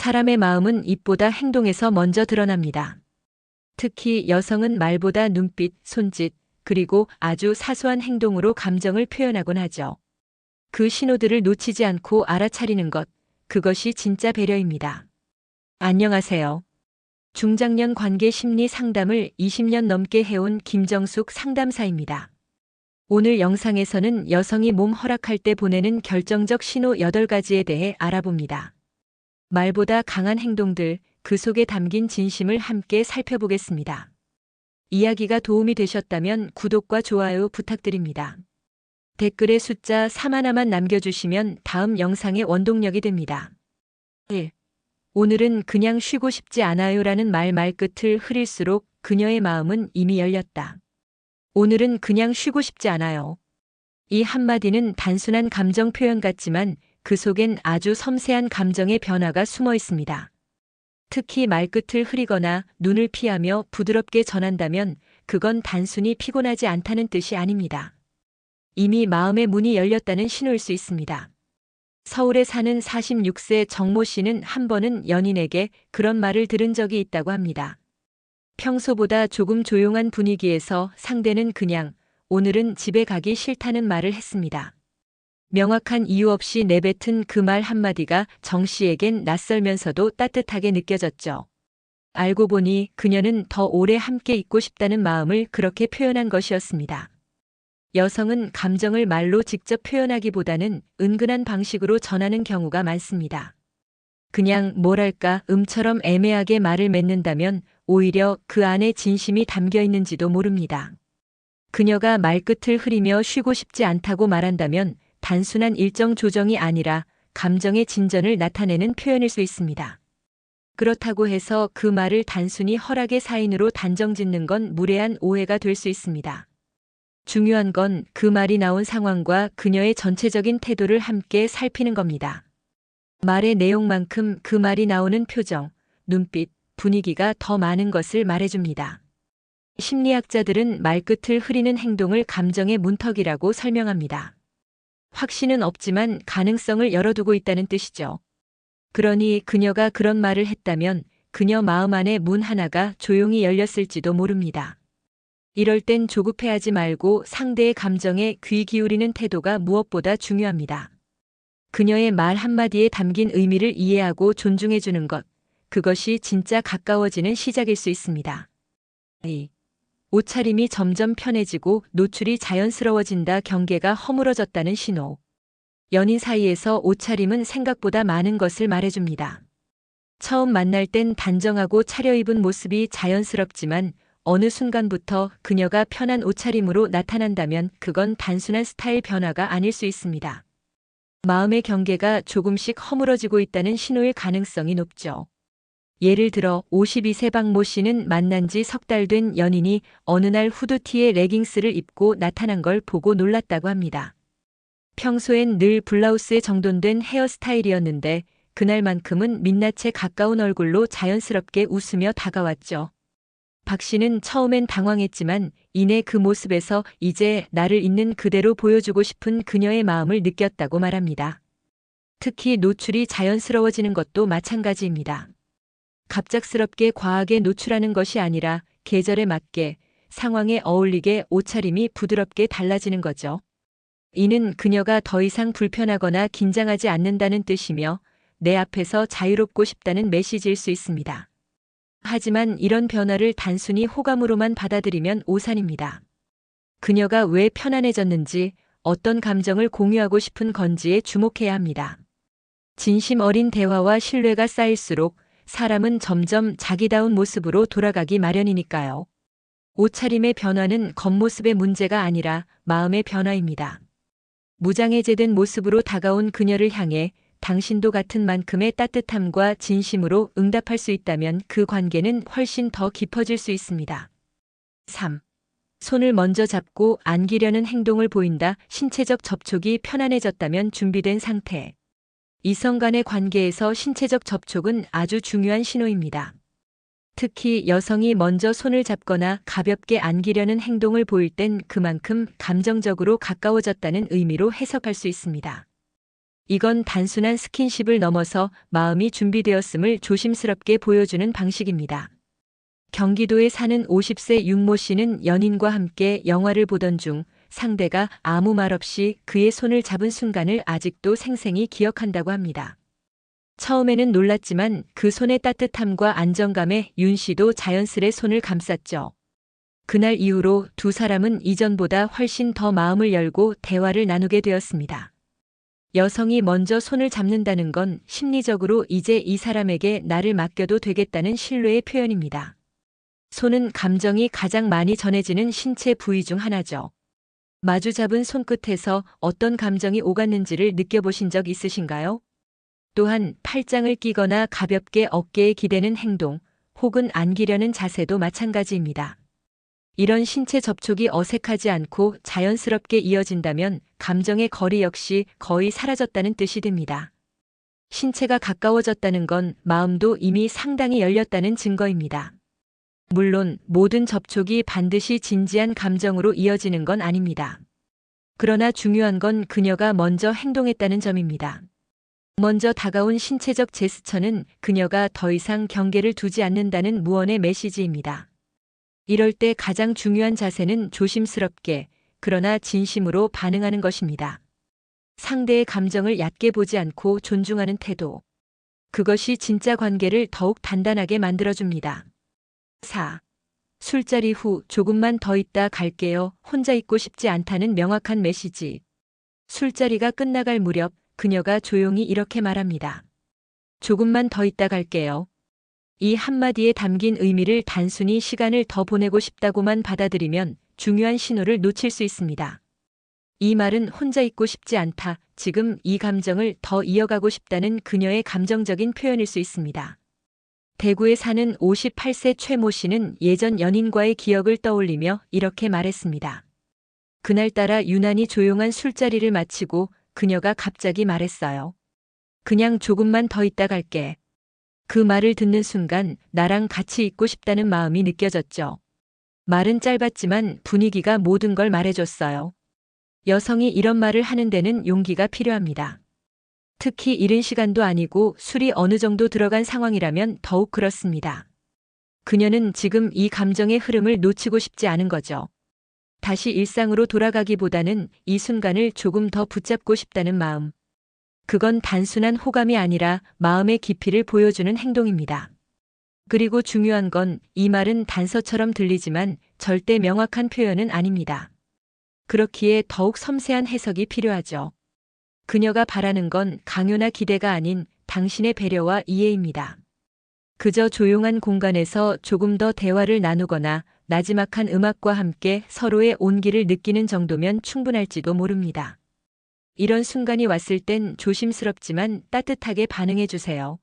사람의 마음은 입보다 행동에서 먼저 드러납니다. 특히 여성은 말보다 눈빛, 손짓, 그리고 아주 사소한 행동으로 감정을 표현하곤 하죠. 그 신호들을 놓치지 않고 알아차리는 것, 그것이 진짜 배려입니다. 안녕하세요. 중장년 관계 심리 상담을 20년 넘게 해온 김정숙 상담사입니다. 오늘 영상에서는 여성이 몸 허락할 때 보내는 결정적 신호 8가지에 대해 알아봅니다. 말보다 강한 행동들, 그 속에 담긴 진심을 함께 살펴보겠습니다. 이야기가 도움이 되셨다면 구독과 좋아요 부탁드립니다. 댓글에 숫자 3 하나만 남겨주시면 다음 영상의 원동력이 됩니다. 1. 오늘은 그냥 쉬고 싶지 않아요라는 말끝을 흐릴수록 그녀의 마음은 이미 열렸다. 오늘은 그냥 쉬고 싶지 않아요. 이 한마디는 단순한 감정 표현 같지만 그 속엔 아주 섬세한 감정의 변화가 숨어 있습니다. 특히 말끝을 흐리거나 눈을 피하며 부드럽게 전한다면 그건 단순히 피곤하지 않다는 뜻이 아닙니다. 이미 마음의 문이 열렸다는 신호일 수 있습니다. 서울에 사는 46세 정모 씨는 한 번은 연인에게 그런 말을 들은 적이 있다고 합니다. 평소보다 조금 조용한 분위기에서 상대는 그냥 오늘은 집에 가기 싫다는 말을 했습니다. 명확한 이유 없이 내뱉은 그 말 한마디가 정 씨에겐 낯설면서도 따뜻하게 느껴졌죠. 알고 보니 그녀는 더 오래 함께 있고 싶다는 마음을 그렇게 표현한 것이었습니다. 여성은 감정을 말로 직접 표현하기보다는 은근한 방식으로 전하는 경우가 많습니다. 그냥 뭐랄까 처럼 애매하게 말을 맺는다면 오히려 그 안에 진심이 담겨 있는지도 모릅니다. 그녀가 말끝을 흐리며 쉬고 싶지 않다고 말한다면 단순한 일정 조정이 아니라 감정의 진전을 나타내는 표현일 수 있습니다. 그렇다고 해서 그 말을 단순히 허락의 사인으로 단정짓는 건 무례한 오해가 될 수 있습니다. 중요한 건 그 말이 나온 상황과 그녀의 전체적인 태도를 함께 살피는 겁니다. 말의 내용만큼 그 말이 나오는 표정, 눈빛, 분위기가 더 많은 것을 말해줍니다. 심리학자들은 말끝을 흐리는 행동을 감정의 문턱이라고 설명합니다. 확신은 없지만 가능성을 열어두고 있다는 뜻이죠. 그러니 그녀가 그런 말을 했다면 그녀 마음 안의 문 하나가 조용히 열렸을지도 모릅니다. 이럴 땐 조급해하지 말고 상대의 감정에 귀 기울이는 태도가 무엇보다 중요합니다. 그녀의 말 한마디에 담긴 의미를 이해하고 존중해주는 것, 그것이 진짜 가까워지는 시작일 수 있습니다. 2. 옷차림이 점점 편해지고 노출이 자연스러워진다. 경계가 허물어졌다는 신호. 연인 사이에서 옷차림은 생각보다 많은 것을 말해줍니다. 처음 만날 땐 단정하고 차려입은 모습이 자연스럽지만 어느 순간부터 그녀가 편한 옷차림으로 나타난다면 그건 단순한 스타일 변화가 아닐 수 있습니다. 마음의 경계가 조금씩 허물어지고 있다는 신호일 가능성이 높죠. 예를 들어 52세 박모 씨는 만난 지 석 달 된 연인이 어느 날 후드티에 레깅스를 입고 나타난 걸 보고 놀랐다고 합니다. 평소엔 늘 블라우스에 정돈된 헤어스타일이었는데 그날만큼은 민낯에 가까운 얼굴로 자연스럽게 웃으며 다가왔죠. 박 씨는 처음엔 당황했지만 이내 그 모습에서 이제 나를 있는 그대로 보여주고 싶은 그녀의 마음을 느꼈다고 말합니다. 특히 노출이 자연스러워지는 것도 마찬가지입니다. 갑작스럽게 과하게 노출하는 것이 아니라 계절에 맞게, 상황에 어울리게 옷차림이 부드럽게 달라지는 거죠. 이는 그녀가 더 이상 불편하거나 긴장하지 않는다는 뜻이며 내 앞에서 자유롭고 싶다는 메시지일 수 있습니다. 하지만 이런 변화를 단순히 호감으로만 받아들이면 오산입니다. 그녀가 왜 편안해졌는지, 어떤 감정을 공유하고 싶은 건지에 주목해야 합니다. 진심 어린 대화와 신뢰가 쌓일수록 사람은 점점 자기다운 모습으로 돌아가기 마련이니까요. 옷차림의 변화는 겉모습의 문제가 아니라 마음의 변화입니다. 무장해제된 모습으로 다가온 그녀를 향해 당신도 같은 만큼의 따뜻함과 진심으로 응답할 수 있다면 그 관계는 훨씬 더 깊어질 수 있습니다. 3. 손을 먼저 잡고 안기려는 행동을 보인다. 신체적 접촉이 편안해졌다면 준비된 상태. 이성 간의 관계에서 신체적 접촉은 아주 중요한 신호입니다. 특히 여성이 먼저 손을 잡거나 가볍게 안기려는 행동을 보일 땐 그만큼 감정적으로 가까워졌다는 의미로 해석할 수 있습니다. 이건 단순한 스킨십을 넘어서 마음이 준비되었음을 조심스럽게 보여주는 방식입니다. 경기도에 사는 50세 윤모 씨는 연인과 함께 영화를 보던 중 상대가 아무 말 없이 그의 손을 잡은 순간을 아직도 생생히 기억한다고 합니다. 처음에는 놀랐지만 그 손의 따뜻함과 안정감에 윤 씨도 자연스레 손을 감쌌죠. 그날 이후로 두 사람은 이전보다 훨씬 더 마음을 열고 대화를 나누게 되었습니다. 여성이 먼저 손을 잡는다는 건 심리적으로 이제 이 사람에게 나를 맡겨도 되겠다는 신뢰의 표현입니다. 손은 감정이 가장 많이 전해지는 신체 부위 중 하나죠. 마주 잡은 손끝에서 어떤 감정이 오갔는지를 느껴보신 적 있으신가요? 또한 팔짱을 끼거나 가볍게 어깨에 기대는 행동, 혹은 안기려는 자세도 마찬가지입니다. 이런 신체 접촉이 어색하지 않고 자연스럽게 이어진다면 감정의 거리 역시 거의 사라졌다는 뜻이 됩니다. 신체가 가까워졌다는 건 마음도 이미 상당히 열렸다는 증거입니다. 물론 모든 접촉이 반드시 진지한 감정으로 이어지는 건 아닙니다. 그러나 중요한 건 그녀가 먼저 행동했다는 점입니다. 먼저 다가온 신체적 제스처는 그녀가 더 이상 경계를 두지 않는다는 무언의 메시지입니다. 이럴 때 가장 중요한 자세는 조심스럽게, 그러나 진심으로 반응하는 것입니다. 상대의 감정을 얕게 보지 않고 존중하는 태도. 그것이 진짜 관계를 더욱 단단하게 만들어줍니다. 4. 술자리 후 조금만 더 있다 갈게요. 혼자 있고 싶지 않다는 명확한 메시지. 술자리가 끝나갈 무렵 그녀가 조용히 이렇게 말합니다. 조금만 더 있다 갈게요. 이 한마디에 담긴 의미를 단순히 시간을 더 보내고 싶다고만 받아들이면 중요한 신호를 놓칠 수 있습니다. 이 말은 혼자 있고 싶지 않다, 지금 이 감정을 더 이어가고 싶다는 그녀의 감정적인 표현일 수 있습니다. 대구에 사는 58세 최모 씨는 예전 연인과의 기억을 떠올리며 이렇게 말했습니다. 그날따라 유난히 조용한 술자리를 마치고 그녀가 갑자기 말했어요. 그냥 조금만 더 있다 갈게. 그 말을 듣는 순간 나랑 같이 있고 싶다는 마음이 느껴졌죠. 말은 짧았지만 분위기가 모든 걸 말해줬어요. 여성이 이런 말을 하는 데는 용기가 필요합니다. 특히 이른 시간도 아니고 술이 어느 정도 들어간 상황이라면 더욱 그렇습니다. 그녀는 지금 이 감정의 흐름을 놓치고 싶지 않은 거죠. 다시 일상으로 돌아가기보다는 이 순간을 조금 더 붙잡고 싶다는 마음. 그건 단순한 호감이 아니라 마음의 깊이를 보여주는 행동입니다. 그리고 중요한 건 이 말은 단서처럼 들리지만 절대 명확한 표현은 아닙니다. 그렇기에 더욱 섬세한 해석이 필요하죠. 그녀가 바라는 건 강요나 기대가 아닌 당신의 배려와 이해입니다. 그저 조용한 공간에서 조금 더 대화를 나누거나 나지막한 음악과 함께 서로의 온기를 느끼는 정도면 충분할지도 모릅니다. 이런 순간이 왔을 땐 조심스럽지만 따뜻하게 반응해 주세요.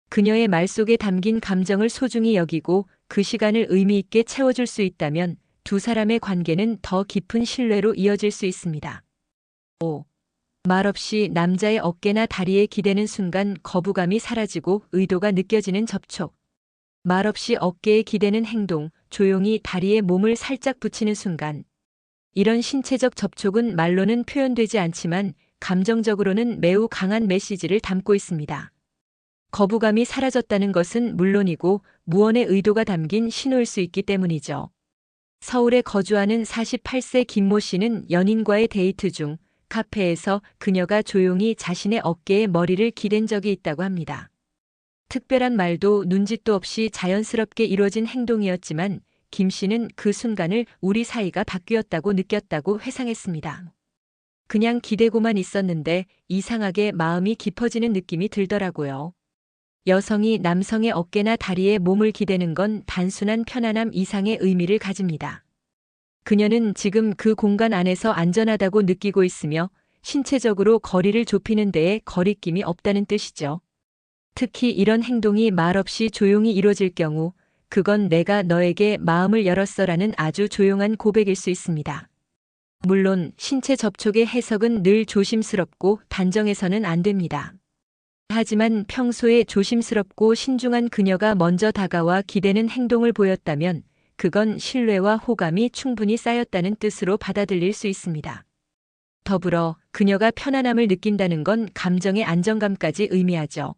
그녀의 말 속에 담긴 감정을 소중히 여기고 그 시간을 의미 있게 채워줄 수 있다면 두 사람의 관계는 더 깊은 신뢰로 이어질 수 있습니다. 5. 말없이 남자의 어깨나 다리에 기대는 순간 거부감이 사라지고 의도가 느껴지는 접촉. 말없이 어깨에 기대는 행동, 조용히 다리에 몸을 살짝 붙이는 순간. 이런 신체적 접촉은 말로는 표현되지 않지만 감정적으로는 매우 강한 메시지를 담고 있습니다. 거부감이 사라졌다는 것은 물론이고 무언의 의도가 담긴 신호일 수 있기 때문이죠. 서울에 거주하는 48세 김모 씨는 연인과의 데이트 중 카페에서 그녀가 조용히 자신의 어깨에 머리를 기댄 적이 있다고 합니다. 특별한 말도 눈짓도 없이 자연스럽게 이루어진 행동이었지만 김 씨는 그 순간을 우리 사이가 바뀌었다고 느꼈다고 회상했습니다. 그냥 기대고만 있었는데 이상하게 마음이 깊어지는 느낌이 들더라고요. 여성이 남성의 어깨나 다리에 몸을 기대는 건 단순한 편안함 이상의 의미를 가집니다. 그녀는 지금 그 공간 안에서 안전하다고 느끼고 있으며 신체적으로 거리를 좁히는 데에 거리낌이 없다는 뜻이죠. 특히 이런 행동이 말없이 조용히 이루어질 경우 그건 내가 너에게 마음을 열었어라는 아주 조용한 고백일 수 있습니다. 물론 신체 접촉의 해석은 늘 조심스럽고 단정해서는 안 됩니다. 하지만 평소에 조심스럽고 신중한 그녀가 먼저 다가와 기대는 행동을 보였다면 그건 신뢰와 호감이 충분히 쌓였다는 뜻으로 받아들일 수 있습니다. 더불어 그녀가 편안함을 느낀다는 건 감정의 안정감까지 의미하죠.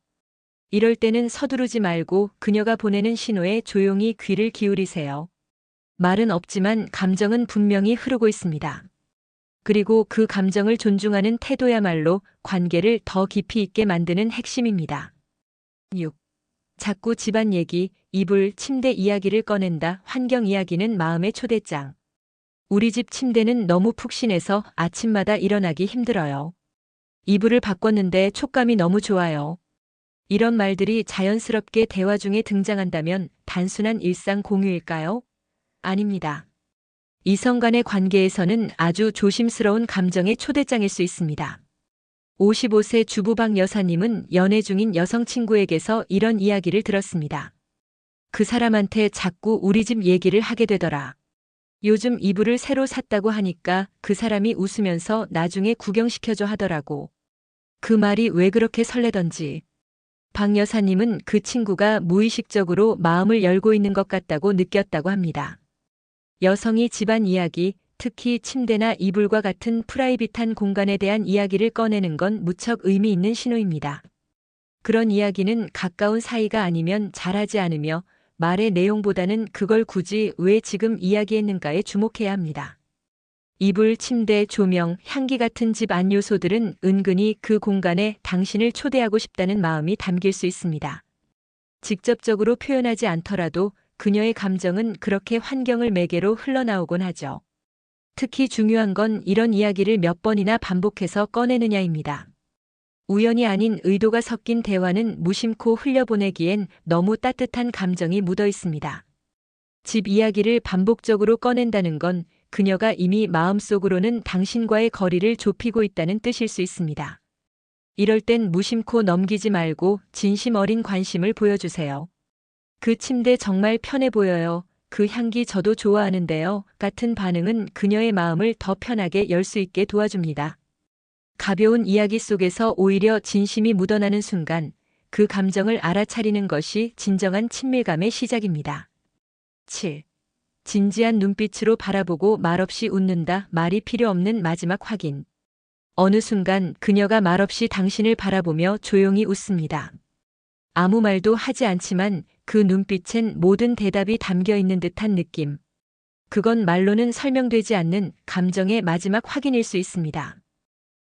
이럴 때는 서두르지 말고 그녀가 보내는 신호에 조용히 귀를 기울이세요. 말은 없지만 감정은 분명히 흐르고 있습니다. 그리고 그 감정을 존중하는 태도야말로 관계를 더 깊이 있게 만드는 핵심입니다. 6. 자꾸 집안 얘기, 이불, 침대 이야기를 꺼낸다. 환경 이야기는 마음의 초대장. 우리 집 침대는 너무 푹신해서 아침마다 일어나기 힘들어요. 이불을 바꿨는데 촉감이 너무 좋아요. 이런 말들이 자연스럽게 대화 중에 등장한다면 단순한 일상 공유일까요? 아닙니다. 이성 간의 관계에서는 아주 조심스러운 감정의 초대장일 수 있습니다. 55세 주부박 여사님은 연애 중인 여성 친구에게서 이런 이야기를 들었습니다. 그 사람한테 자꾸 우리 집 얘기를 하게 되더라. 요즘 이불을 새로 샀다고 하니까 그 사람이 웃으면서 나중에 구경시켜줘 하더라고. 그 말이 왜 그렇게 설레던지. 박 여사님은 그 친구가 무의식적으로 마음을 열고 있는 것 같다고 느꼈다고 합니다. 여성이 집안 이야기, 특히 침대나 이불과 같은 프라이빗한 공간에 대한 이야기를 꺼내는 건 무척 의미 있는 신호입니다. 그런 이야기는 가까운 사이가 아니면 잘하지 않으며 말의 내용보다는 그걸 굳이 왜 지금 이야기했는가에 주목해야 합니다. 이불, 침대, 조명, 향기 같은 집 안 요소들은 은근히 그 공간에 당신을 초대하고 싶다는 마음이 담길 수 있습니다. 직접적으로 표현하지 않더라도 그녀의 감정은 그렇게 환경을 매개로 흘러나오곤 하죠. 특히 중요한 건 이런 이야기를 몇 번이나 반복해서 꺼내느냐입니다. 우연이 아닌 의도가 섞인 대화는 무심코 흘려보내기엔 너무 따뜻한 감정이 묻어 있습니다. 집 이야기를 반복적으로 꺼낸다는 건 그녀가 이미 마음속으로는 당신과의 거리를 좁히고 있다는 뜻일 수 있습니다. 이럴 땐 무심코 넘기지 말고 진심 어린 관심을 보여주세요. 그 침대 정말 편해 보여요. 그 향기 저도 좋아하는데요. 같은 반응은 그녀의 마음을 더 편하게 열 수 있게 도와줍니다. 가벼운 이야기 속에서 오히려 진심이 묻어나는 순간 그 감정을 알아차리는 것이 진정한 친밀감의 시작입니다. 7. 진지한 눈빛으로 바라보고 말없이 웃는다. 말이 필요 없는 마지막 확인. 어느 순간 그녀가 말없이 당신을 바라보며 조용히 웃습니다. 아무 말도 하지 않지만 그 눈빛엔 모든 대답이 담겨 있는 듯한 느낌. 그건 말로는 설명되지 않는 감정의 마지막 확인일 수 있습니다.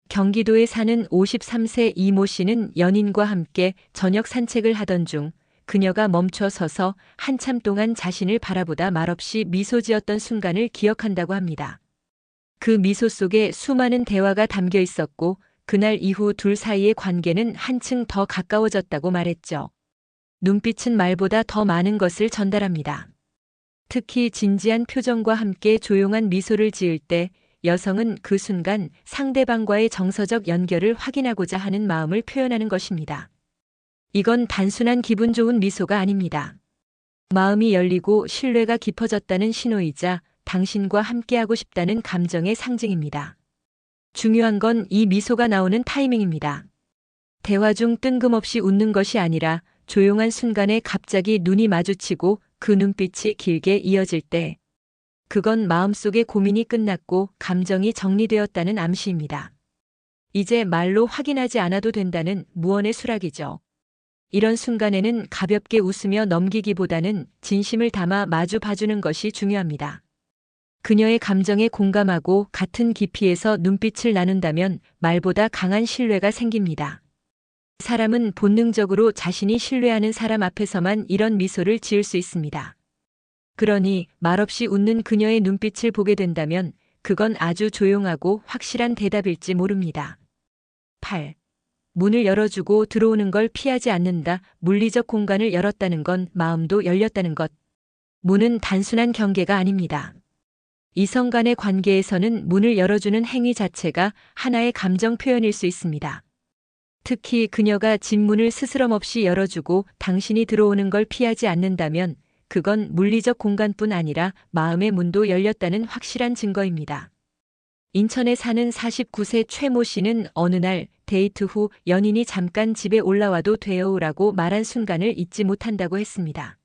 경기도에 사는 53세 이모 씨는 연인과 함께 저녁 산책을 하던 중 그녀가 멈춰 서서 한참 동안 자신을 바라보다 말없이 미소 지었던 순간을 기억한다고 합니다. 그 미소 속에 수많은 대화가 담겨 있었고 그날 이후 둘 사이의 관계는 한층 더 가까워졌다고 말했죠. 눈빛은 말보다 더 많은 것을 전달합니다. 특히 진지한 표정과 함께 조용한 미소를 지을 때 여성은 그 순간 상대방과의 정서적 연결을 확인하고자 하는 마음을 표현하는 것입니다. 이건 단순한 기분 좋은 미소가 아닙니다. 마음이 열리고 신뢰가 깊어졌다는 신호이자 당신과 함께하고 싶다는 감정의 상징입니다. 중요한 건 이 미소가 나오는 타이밍입니다. 대화 중 뜬금없이 웃는 것이 아니라 조용한 순간에 갑자기 눈이 마주치고 그 눈빛이 길게 이어질 때 그건 마음속의 고민이 끝났고 감정이 정리되었다는 암시입니다. 이제 말로 확인하지 않아도 된다는 무언의 수락이죠. 이런 순간에는 가볍게 웃으며 넘기기보다는 진심을 담아 마주 봐주는 것이 중요합니다. 그녀의 감정에 공감하고 같은 깊이에서 눈빛을 나눈다면 말보다 강한 신뢰가 생깁니다. 사람은 본능적으로 자신이 신뢰하는 사람 앞에서만 이런 미소를 지을 수 있습니다. 그러니 말없이 웃는 그녀의 눈빛을 보게 된다면 그건 아주 조용하고 확실한 대답일지 모릅니다. 8. 문을 열어주고 들어오는 걸 피하지 않는다. 물리적 공간을 열었다는 건 마음도 열렸다는 것. 문은 단순한 경계가 아닙니다. 이성 간의 관계에서는 문을 열어주는 행위 자체가 하나의 감정 표현일 수 있습니다. 특히 그녀가 집 문을 스스럼 없이 열어주고 당신이 들어오는 걸 피하지 않는다면 그건 물리적 공간뿐 아니라 마음의 문도 열렸다는 확실한 증거입니다. 인천에 사는 49세 최모 씨는 어느 날 데이트 후 연인이 잠깐 집에 올라와도 돼요라고 말한 순간을 잊지 못한다고 했습니다.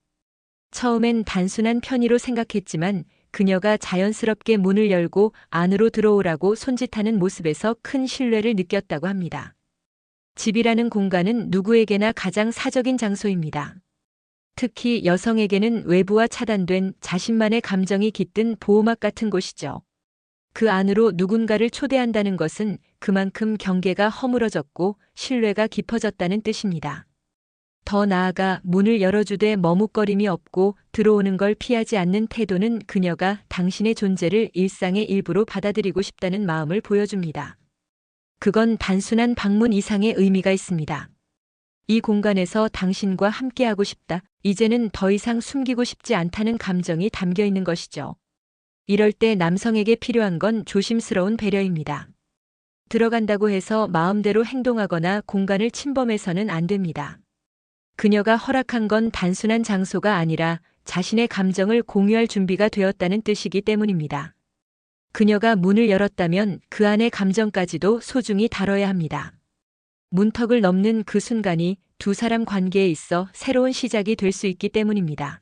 처음엔 단순한 편의로 생각했지만 그녀가 자연스럽게 문을 열고 안으로 들어오라고 손짓하는 모습에서 큰 신뢰를 느꼈다고 합니다. 집이라는 공간은 누구에게나 가장 사적인 장소입니다. 특히 여성에게는 외부와 차단된 자신만의 감정이 깃든 보호막 같은 곳이죠. 그 안으로 누군가를 초대한다는 것은 그만큼 경계가 허물어졌고 신뢰가 깊어졌다는 뜻입니다. 더 나아가 문을 열어주되 머뭇거림이 없고 들어오는 걸 피하지 않는 태도는 그녀가 당신의 존재를 일상의 일부로 받아들이고 싶다는 마음을 보여줍니다. 그건 단순한 방문 이상의 의미가 있습니다. 이 공간에서 당신과 함께하고 싶다. 이제는 더 이상 숨기고 싶지 않다는 감정이 담겨 있는 것이죠. 이럴 때 남성에게 필요한 건 조심스러운 배려입니다. 들어간다고 해서 마음대로 행동하거나 공간을 침범해서는 안 됩니다. 그녀가 허락한 건 단순한 장소가 아니라 자신의 감정을 공유할 준비가 되었다는 뜻이기 때문입니다. 그녀가 문을 열었다면 그 안의 감정까지도 소중히 다뤄야 합니다. 문턱을 넘는 그 순간이 두 사람 관계에 있어 새로운 시작이 될 수 있기 때문입니다.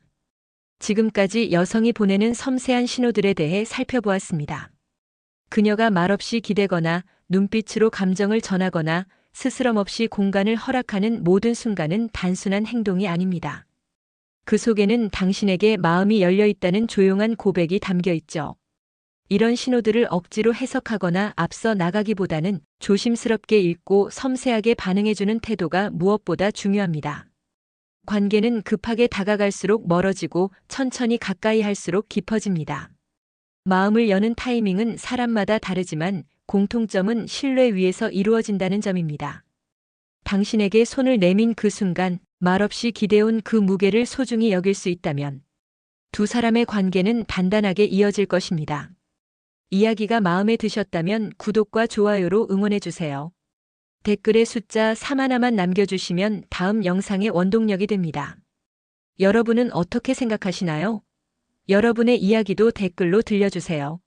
지금까지 여성이 보내는 섬세한 신호들에 대해 살펴보았습니다. 그녀가 말없이 기대거나 눈빛으로 감정을 전하거나 스스럼 없이 공간을 허락하는 모든 순간은 단순한 행동이 아닙니다. 그 속에는 당신에게 마음이 열려 있다는 조용한 고백이 담겨 있죠. 이런 신호들을 억지로 해석하거나 앞서 나가기보다는 조심스럽게 읽고 섬세하게 반응해주는 태도가 무엇보다 중요합니다. 관계는 급하게 다가갈수록 멀어지고 천천히 가까이 할수록 깊어집니다. 마음을 여는 타이밍은 사람마다 다르지만 공통점은 신뢰 위에서 이루어진다는 점입니다. 당신에게 손을 내민 그 순간 말없이 기대온 그 무게를 소중히 여길 수 있다면 두 사람의 관계는 단단하게 이어질 것입니다. 이야기가 마음에 드셨다면 구독과 좋아요로 응원해주세요. 댓글에 숫자 3 하나만 남겨주시면 다음 영상의 원동력이 됩니다. 여러분은 어떻게 생각하시나요? 여러분의 이야기도 댓글로 들려주세요.